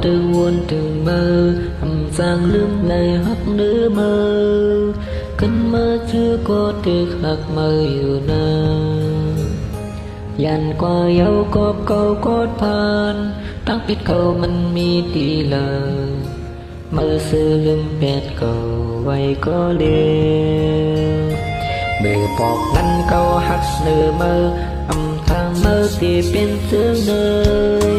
từ buồn từ mơ hầm giang lướm này hắc nữ mơ cơn mơ chưa có được hạc mơ yêu na dàn qua yêu có câu có thanตั้งปิดเขามันมีตีลาเมื่อซื้อลืมแปดเก่าไว้ก็เลี้ยวเมื่อปอกนั้นเขาหักเนื้อเมื่ออำทางเมื่อที่เป็นเสื้อเนย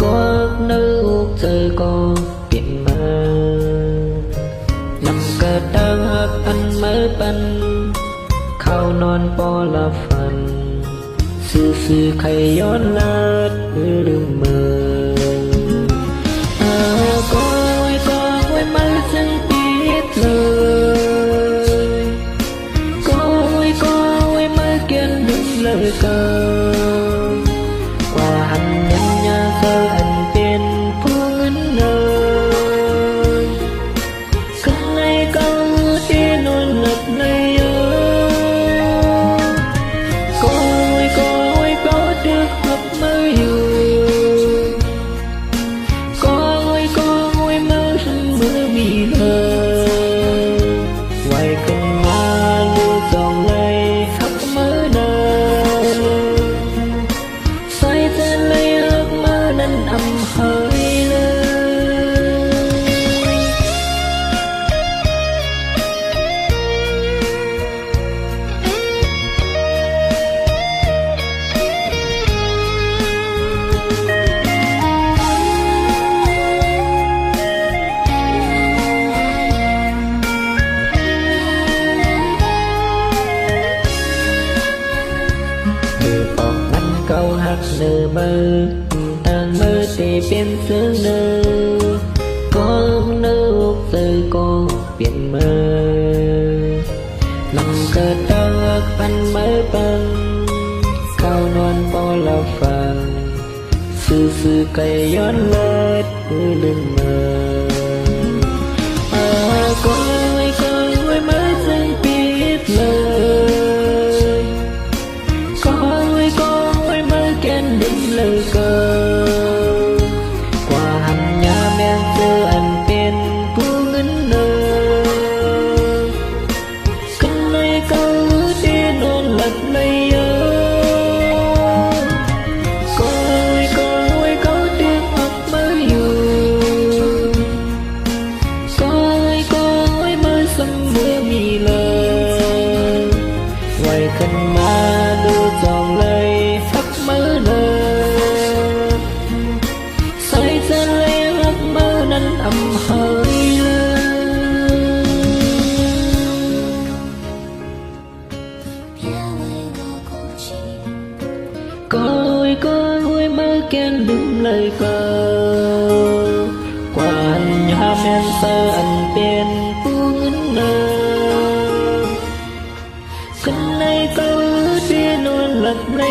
ก็เนื้อเจอก็เปลี่ยนเมื่อนำเกิดดังหักอันเมื่อปันเข้านอนปอละฟันซื่อใครย้อนลาดลืมเมื่อก็ไว้มาซึ่งปิดเลยก็ไว้มาเกินดึงเลยก็ว่าหันยันยาเธออันเป็นผู้เงินเลยข้างในก็ที่นอนหลับเลยก็ไว้ก็ดึกหลับมาอยู่câu hát nở mơ tàng mơ thì biến sương nơ có nơ từ cô biển mơ lòng cờ đau pan mơ pan cao non bao la phàng sư câyย้อนเลิศลืมเมอก็ไว้มาซึ่งปิดเลยก็ไว้มาแก่นดึงเลยก็กว่าหันยาแม่เจออันเป็นผู้เงินเลยกันเลยก็ที่นอนหลับเลยก็ไว้ก็ดึงออกมาอยู่ก็ไว้มาเสมอมีเลยไว้ขึ้นมาดูจองเลยหักมือเลยใส่เส้นเลยหักมือนั้นอำเฮยก็ไว้มาแก่นดึงเลยก็กว่าอันยาแม่นเธออันเป็นผู้เงินเลยกันในก็ที่นอนหลับใน